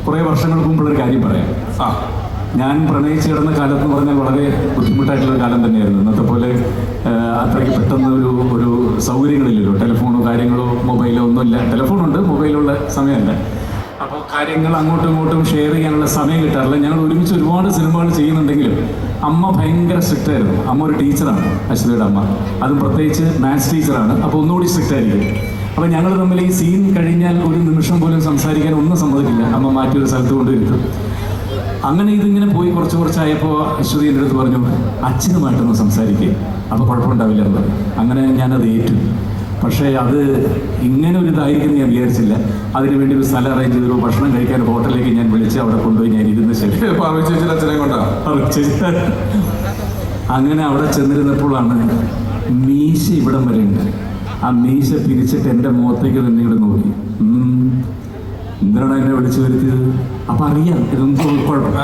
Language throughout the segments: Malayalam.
കുറേ വർഷങ്ങൾക്ക് മുമ്പുള്ളൊരു കാര്യം പറയാം. ഞാൻ പ്രണയിച്ച് കിടന്ന കാലം എന്ന് പറഞ്ഞാൽ വളരെ ബുദ്ധിമുട്ടായിട്ടുള്ള കാലം തന്നെയായിരുന്നു. ഇന്നത്തെ പോലെ അത്രയ്ക്ക് പെട്ടെന്ന് ഒരു സൗകര്യങ്ങളില്ലല്ലോ, ടെലിഫോണോ കാര്യങ്ങളോ മൊബൈലോ ഒന്നുമില്ല. ടെലിഫോണുണ്ട്, മൊബൈലുള്ള സമയമല്ല. അപ്പോൾ കാര്യങ്ങൾ അങ്ങോട്ടും ഇങ്ങോട്ടും ഷെയർ ചെയ്യാനുള്ള സമയം കിട്ടാറില്ല. ഞങ്ങൾ ഒരുമിച്ച് ഒരുപാട് സിനിമകൾ ചെയ്യുന്നുണ്ടെങ്കിലും അമ്മ ഭയങ്കര സ്ട്രിക്റ്റ് ആയിരുന്നു. അമ്മ ഒരു ടീച്ചറാണ്, അശ്വതിയുടെ അമ്മ. അതും പ്രത്യേകിച്ച് മാത്സ് ടീച്ചറാണ്. അപ്പോൾ ഒന്നുകൂടി സ്ട്രിക്റ്റ് ആയിരിക്കും. അപ്പോൾ ഞങ്ങൾ തമ്മിൽ ഈ സീൻ കഴിഞ്ഞാൽ ഒരു നിമിഷം പോലും സംസാരിക്കാൻ ഒന്നും സമ്മതിക്കില്ല. അമ്മ മാറ്റി ഒരു സ്ഥലത്ത് കൊണ്ടുവരുത്തും. അങ്ങനെ ഇതിങ്ങനെ പോയി കുറച്ചായപ്പോൾ അശ്വതി എൻ്റെ അടുത്ത് പറഞ്ഞു, അച്ഛനുമായിട്ടൊന്ന് സംസാരിക്കുക, അപ്പോൾ കുഴപ്പമുണ്ടാവില്ല എന്ന് പറഞ്ഞു. അങ്ങനെ ഞാനത് ഏറ്റു. പക്ഷേ അത് ഇങ്ങനെ ഒരു ഇതായിരിക്കും ഞാൻ വിചാരിച്ചില്ല. അതിനുവേണ്ടി ഒരു സ്ഥലം അറേഞ്ച് ചെയ്തൊരു ഭക്ഷണം കഴിക്കാൻ ഹോട്ടലിലേക്ക് ഞാൻ വിളിച്ച് അവിടെ കൊണ്ടുപോയി ഞാൻ ഇരുന്ന് ശരി ചേച്ചിയുടെ അച്ഛനെ കൊണ്ടാണ്. അങ്ങനെ അവിടെ ചെന്നിരുന്നപ്പോഴാണ് മീശ ഇവിടം വരെ ഉണ്ട്. ആ മീശ പിരിച്ചിട്ട് എൻ്റെ മുഖത്തേക്ക് തന്നെ ഇവിടെ നോക്കി. എന്തിനാണ് എന്നെ വിളിച്ചു വരുത്തിയത്? അപ്പം അറിയാം ഇതൊന്നും കുഴപ്പമില്ല.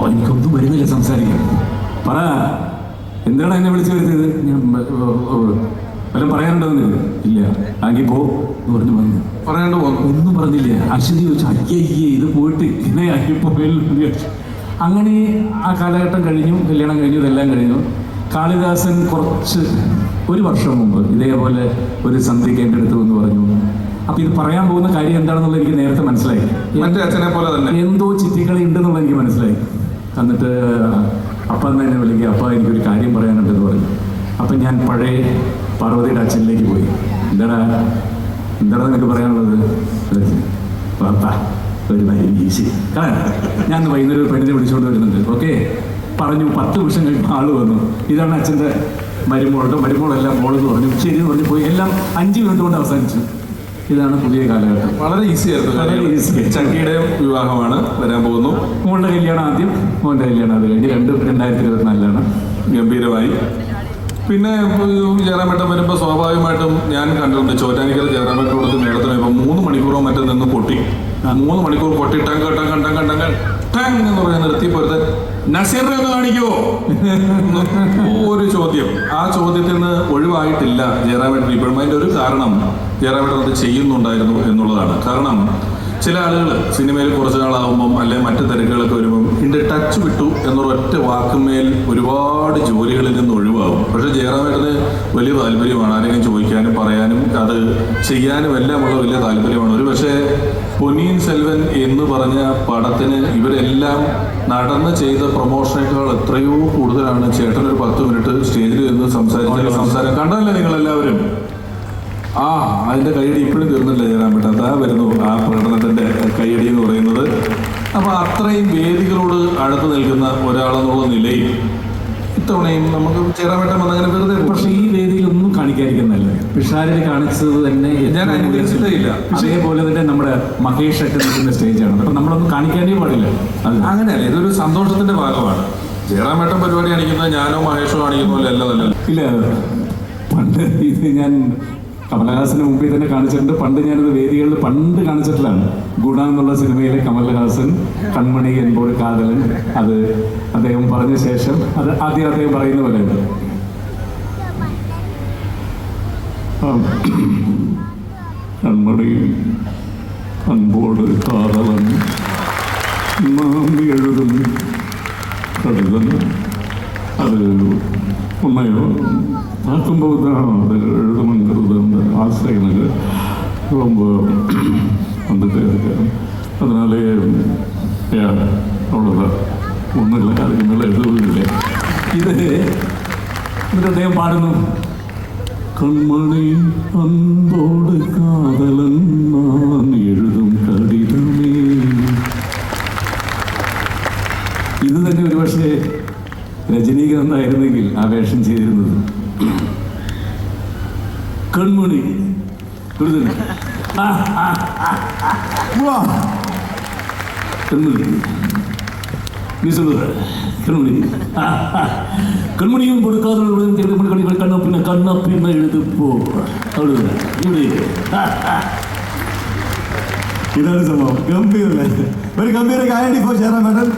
എനിക്കൊന്നും വരുന്നില്ല സംസാരിക്കാൻ. പറ, എന്തിനാണ് എന്നെ വിളിച്ചു വരുത്തിയത്? ഞാൻ വല്ലതും പറയാനുണ്ടോന്ന്? ഇല്ല. ആക്കി പോ എന്ന് പറഞ്ഞു വന്നു. പറയാണ്ട് പോകുന്നു. ഒന്നും പറഞ്ഞില്ല. അശ്വതി ചോദിച്ചു, അയ്യേ ഇത് പോയിട്ട് ഇങ്ങനെ ആക്കിപ്പോയല്ലോ. അങ്ങനെ ആ കാലഘട്ടം കഴിഞ്ഞു, കല്യാണം കഴിഞ്ഞു, ഇതെല്ലാം കഴിഞ്ഞു. കാളിദാസൻ ഒരു വർഷം മുമ്പ് ഇതേപോലെ ഒരു സന്ധ്യയ്ക്ക് എൻ്റെ അടുത്ത് വന്ന് പറഞ്ഞു. അപ്പം ഇത് പറയാൻ പോകുന്ന കാര്യം എന്താണെന്നുള്ളത് എനിക്ക് നേരത്തെ മനസ്സിലായി. മറ്റേ അച്ഛനെ പോലെ തന്നെ എന്തോ ചിറ്റിക്കളി ഉണ്ടെന്നുള്ളത് എനിക്ക് മനസ്സിലായി. എന്നിട്ട് അപ്പം തന്നെ വിളിക്കുക, അപ്പം എനിക്കൊരു കാര്യം പറയാനുണ്ടെന്ന് പറഞ്ഞു. അപ്പം ഞാൻ പഴയ പാർവതിയുടെ അച്ഛനിലേക്ക് പോയി. എന്താടാ നിനക്ക് പറയാനുള്ളത്? ഒരു വരി വീശി. ഞാൻ വൈകുന്നേരം ഒരു പെണ്ണിനെ വിളിച്ചുകൊണ്ട് വരുന്നുണ്ട്. ഓക്കെ പറഞ്ഞു. 10 നിമിഷം കഴിയുമ്പോൾ ആള് വന്നു. ഇതാണ് അച്ഛൻ്റെ മരുമോളെല്ലാം മോളെന്ന് പറഞ്ഞു. ശരി എന്ന് പറഞ്ഞു പോയി. എല്ലാം 5 മിനിറ്റ് കൊണ്ട് അവസാനിച്ചു. ഇതാണ് പുതിയ കാലഘട്ടം. വളരെ ഈസി ആയിരുന്നു. വളരെ ഈസി. ചക്കിയുടെ വിവാഹമാണ് വരാൻ പോകുന്നു. മോളുടെ കല്യാണം ആദ്യം, മോൻ്റെ കല്യാണം അത് കഴിഞ്ഞ് 2024 ഗംഭീരമായി. പിന്നെ ജയറാമേട്ടൻ വരുമ്പോൾ സ്വാഭാവികമായിട്ടും ഞാൻ കണ്ടിട്ടുണ്ട് ചോറ്റാനിക്കര ജയറാമേട്ടൻ കൊടുത്ത് മേളത്തിന് ഇപ്പോൾ 3 മണിക്കൂറോ മറ്റേ നിന്ന് പൊട്ടി. 3 മണിക്കൂർ പൊട്ടി ടങ് എന്ന് പറയാൻ നിർത്തി പോരുത്. നസീറിനെ ഒന്ന് കാണിക്കുമോ ഒരു ചോദ്യം. ആ ചോദ്യത്തിൽ നിന്ന് ഒഴിവായിട്ടില്ല ജയറാമേട്ടൻ ഇപ്പോഴും. അതിൻ്റെ ഒരു കാരണം ജയറാമേട്ടൻ അത് ചെയ്യുന്നുണ്ടായിരുന്നു എന്നുള്ളതാണ്. കാരണം ചില ആളുകൾ സിനിമയിൽ കുറച്ച് നാളാകുമ്പം അല്ലെങ്കിൽ മറ്റു തിരക്കുകളൊക്കെ വരുമ്പം ഇതിൻ്റെ ടച്ച് വിട്ടു എന്നൊരൊറ്റ വാക്കുമേൽ ഒരുപാട് ജോലികളിൽ നിന്ന് ഒഴിവാകും. പക്ഷേ ജയറാമേട്ടന് വലിയ താല്പര്യമാണ് ആരെങ്കിലും ചോദിക്കാനും പറയാനും അത് ചെയ്യാനും എല്ലാമുള്ള വലിയ താല്പര്യമാണ്. ഒരു പക്ഷേ പൊന്നിയിൻ സെൽവൻ എന്ന് പറഞ്ഞ പടത്തിന് ഇവരെല്ലാം നടന്ന് ചെയ്ത പ്രൊമോഷനേക്കാൾ എത്രയോ കൂടുതലാണ് ചേട്ടനൊരു 10 മിനിറ്റ് സ്റ്റേജിൽ നിന്ന് സംസാരം കണ്ടതല്ലേ നിങ്ങളെല്ലാവരും? അതിൻ്റെ കൈയടി ഇപ്പോഴും തീർന്നില്ല ജയറാമേട്ടൻ. അതാ വരുന്നു ആ പ്രകടനത്തിൻ്റെ കൈയടി എന്ന് പറയുന്നത്. അപ്പോൾ അത്രയും വേദികളോട് അടുത്ത് നിൽക്കുന്ന ഒരാളെന്നുള്ള നിലയിൽ ഇത്തവണയും നമുക്ക് ജയറാമേട്ടൻ വന്നങ്ങനെ വെറുതെ. പക്ഷേ ഈ വേദിയിലൊന്നും കാണിക്കാതിരിക്കുന്നല്ല. പിഷാരിൽ കാണിച്ചത് തന്നെ ഞാൻ അനുഭവിച്ചിട്ടേ ഇല്ല. അതേപോലെ തന്നെ നമ്മുടെ മഹേഷ് ഒക്കെ നിൽക്കുന്ന സ്റ്റേജാണ്. അപ്പം നമ്മളൊന്നും കാണിക്കാനേ പാടില്ല. അത് അങ്ങനെയല്ല, ഇതൊരു സന്തോഷത്തിൻ്റെ ഭാഗമാണ്. ജയറാമേട്ടൻ പരിപാടി കാണിക്കുന്നത് ഞാനോ മഹേഷോ കാണിക്കുന്ന പോലെ അല്ലതല്ല. ഇല്ല, പണ്ട് ഇത് ഞാൻ കമലഹാസന് മുമ്പിൽ തന്നെ കാണിച്ചിട്ടുണ്ട്. പണ്ട് ഞാനത് വേദികളിൽ കാണിച്ചിട്ടുള്ളതാണ്. ഗുണ എന്നുള്ള സിനിമയിലെ കമലഹാസൻ കൺമണി എന്നോട് കാതലൻ, അത് അദ്ദേഹം പറഞ്ഞ ശേഷം അത് ആദ്യം അദ്ദേഹം പറയുന്ന പോലെ ഉണ്ട്. കൺമണി അൻപോട് കാതലൻ നാം എഴുതും കഴുതൻ, അത് ഉണ്ണയോ ആക്കുമ്പോൾ அது எழுதணுங்கிறது அந்த ஆசை எனக்கு ரொம்ப வந்துட்டே இருக்கு. அதனாலே அவ்வளோதான், ஒன்றும் இல்லை, அதுக்கு மேலே எதுவும் இல்லை. എന്നിട്ട് അദ്ദേഹം പാടുന്നു, കൺമണി അൻപോട് കാതലൻ നാൻ എഴുതും കടിതമേ. ഇത് തന്നെ ഒരു പക്ഷേ രജനീകാന്തായിരുന്നെങ്കിൽ ആ വേഷം ചെയ്തിരുന്നത്. കൺമണി കൺമണിയും കൊടുക്കാതെ കണ്ണ പിന്നെ എഴുതിപ്പോ അവിടെ ഇവിടെ. ഇതാണ് സംഭവം. ഗംഭീരല്ലേ? ഒരു ഗംഭീര കായടി പോ ജയറാമേട്ടൻ.